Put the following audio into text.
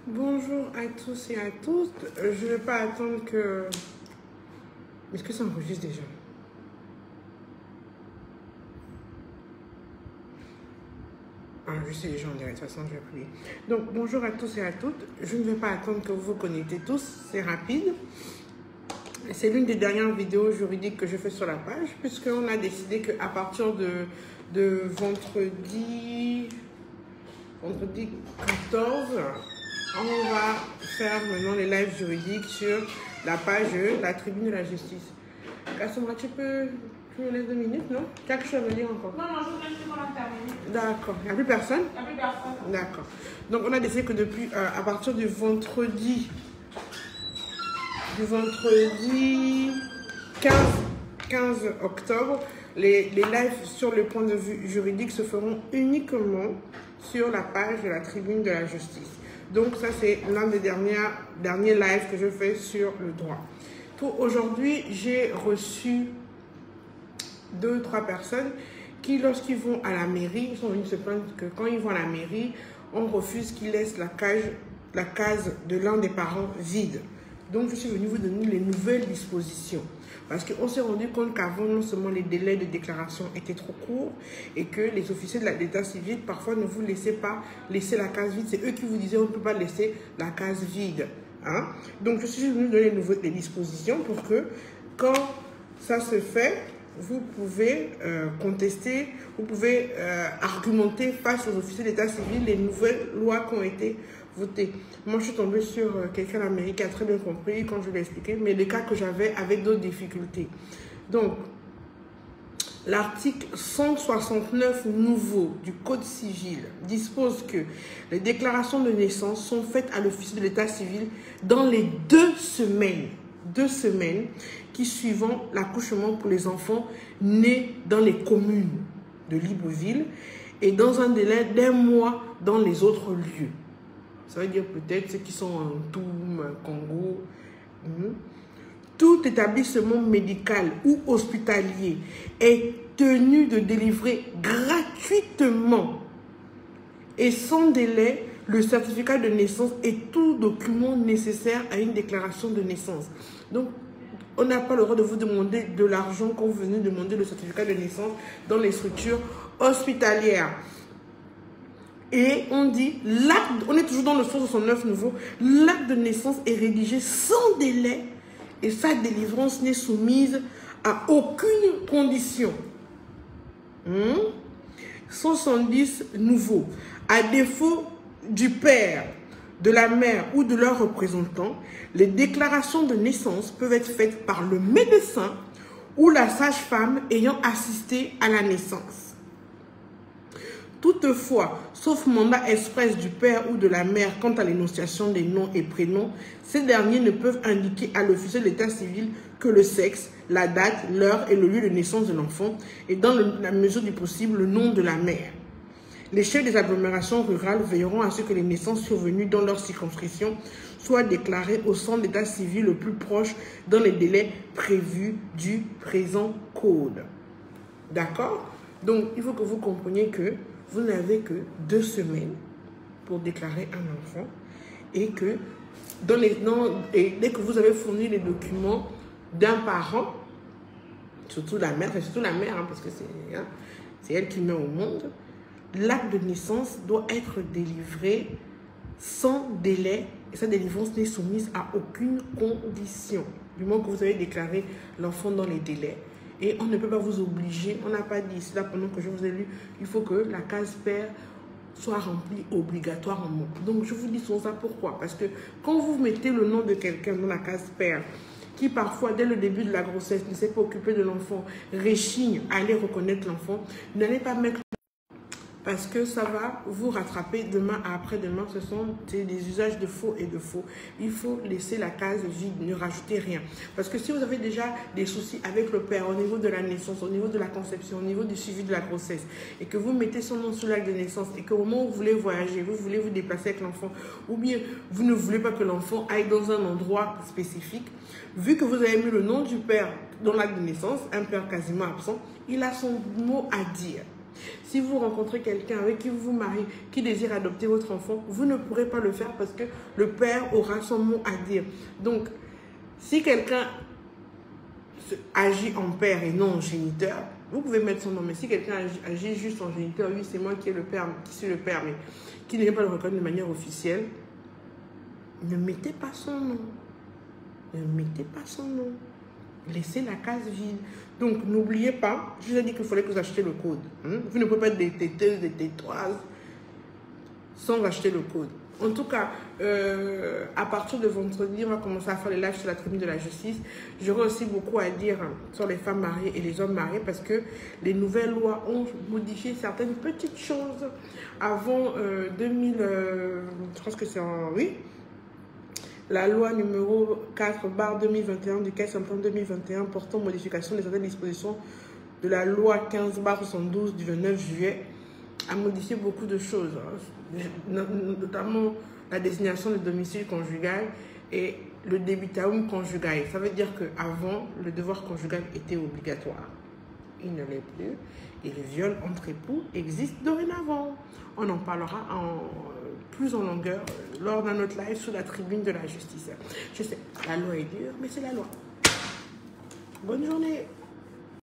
Bonjour à tous et à toutes. Je ne vais pas attendre que... Est-ce que ça enregistre déjà? Ah, je sais déjà en direct, de toute façon, je vais appuyer. Donc, bonjour à tous et à toutes. Je ne vais pas attendre que vous vous connectez tous, c'est rapide. C'est l'une des dernières vidéos juridiques que je fais sur la page, puisqu'on a décidé qu'à partir de vendredi 14, on va faire maintenant les lives juridiques sur la page La Tribune de la Justice. Cassandra, tu me laisses 2 minutes, non? Tu as quelque chose à me dire encore? Non, je voulais juste qu'on a terminé. D'accord. Il n'y a plus personne? Il n'y a plus personne. D'accord. Donc, on a décidé que depuis, à partir du vendredi 15 octobre, les lives sur le point de vue juridique se feront uniquement sur la page de la Tribune de la Justice. Donc ça, c'est l'un des derniers lives que je fais sur le droit. Pour aujourd'hui, j'ai reçu 2 ou 3 personnes qui, lorsqu'ils vont à la mairie, ils sont venus se plaindre que quand ils vont à la mairie, on refuse qu'ils laissent la case de l'un des parents vide. Donc, je suis venue vous donner les nouvelles dispositions. Parce qu'on s'est rendu compte qu'avant, non seulement les délais de déclaration étaient trop courts et que les officiers de l'état civil, parfois, ne vous laissaient pas laisser la case vide. C'est eux qui vous disaient on ne peut pas laisser la case vide. Hein? Donc, je suis venue vous donner les dispositions pour que, quand ça se fait, vous pouvez contester, vous pouvez argumenter face aux officiers d'état civil les nouvelles lois qui ont été votées. Moi, je suis tombée sur quelqu'un d'Amérique qui a très bien compris quand je lui ai expliqué, mais les cas que j'avais avec d'autres difficultés. Donc, l'article 169 nouveau du Code civil dispose que les déclarations de naissance sont faites à l'officier de l'état civil dans les 2 semaines qui suivant l'accouchement pour les enfants nés dans les communes de Libreville et dans un délai d'1 mois dans les autres lieux. Ça veut dire peut-être ceux qui sont en Toum, Congo. Tout établissement médical ou hospitalier est tenu de délivrer gratuitement et sans délai le certificat de naissance et tout document nécessaire à une déclaration de naissance. Donc, on n'a pas le droit de vous demander de l'argent quand vous venez demander le certificat de naissance dans les structures hospitalières. Et on dit, on est toujours dans le 169 nouveau, l'acte de naissance est rédigé sans délai et sa délivrance n'est soumise à aucune condition. 170 nouveau. À défaut du père, de la mère ou de leur représentant, les déclarations de naissance peuvent être faites par le médecin ou la sage-femme ayant assisté à la naissance. Toutefois, sauf mandat express du père ou de la mère quant à l'énonciation des noms et prénoms, ces derniers ne peuvent indiquer à l'officier de l'état civil que le sexe, la date, l'heure et le lieu de naissance de l'enfant et dans la mesure du possible le nom de la mère. Les chefs des agglomérations rurales veilleront à ce que les naissances survenues dans leur circonscription soient déclarées au centre d'état civil le plus proche dans les délais prévus du présent code. D'accord? Donc, il faut que vous compreniez que vous n'avez que 2 semaines pour déclarer un enfant et que dès que vous avez fourni les documents d'un parent, surtout la mère, parce que c'est elle qui met au monde, l'acte de naissance doit être délivré sans délai et sa délivrance n'est soumise à aucune condition. Du moment que vous avez déclaré l'enfant dans les délais. Et on ne peut pas vous obliger, on n'a pas dit cela pendant que je vous ai lu, il faut que la case père soit remplie obligatoirement. Donc je vous dis ça, pourquoi? Parce que quand vous mettez le nom de quelqu'un dans la case père, qui parfois dès le début de la grossesse ne s'est pas occupé de l'enfant, réchigne à aller reconnaître l'enfant, n'allez pas mettre... Parce que ça va vous rattraper demain à après-demain. Ce sont des usages de faux et de faux. Il faut laisser la case vide, ne rajoutez rien. Parce que si vous avez déjà des soucis avec le père au niveau de la naissance, au niveau de la conception, au niveau du suivi de la grossesse, et que vous mettez son nom sur l'acte de naissance, et qu'au moment où vous voulez voyager, vous voulez vous déplacer avec l'enfant, ou bien vous ne voulez pas que l'enfant aille dans un endroit spécifique, vu que vous avez mis le nom du père dans l'acte de naissance, un père quasiment absent, il a son mot à dire. Si vous rencontrez quelqu'un avec qui vous vous mariez, qui désire adopter votre enfant, vous ne pourrez pas le faire parce que le père aura son mot à dire. Donc, si quelqu'un agit en père et non en géniteur, vous pouvez mettre son nom. Mais si quelqu'un agit juste en géniteur, oui, c'est moi qui suis le père, mais qui ne vient pas le reconnaître de manière officielle, ne mettez pas son nom. Ne mettez pas son nom. Laissez la case vide. Donc, n'oubliez pas, je vous ai dit qu'il fallait que vous achetiez le code. Vous ne pouvez pas être des têteuses, des têtoises sans acheter le code. En tout cas, à partir de vendredi, on va commencer à faire les lives sur la tribune de la justice. J'aurai aussi beaucoup à dire sur les femmes mariées et les hommes mariés parce que les nouvelles lois ont modifié certaines petites choses. Avant 2000, je pense que c'est en... Oui, la loi numéro 4/2021 du 15 septembre 2021 portant modification des certaines dispositions de la loi 15/72 du 29 juillet a modifié beaucoup de choses, notamment la désignation de domicile conjugal et le debitaum conjugal. Ça veut dire qu'avant, le devoir conjugal était obligatoire. Il ne l'est plus. Et le viol entre époux existe dorénavant. On en parlera plus en longueur lors d'un autre live sur la tribune de la justice. Je sais, la loi est dure, mais c'est la loi. Bonne journée.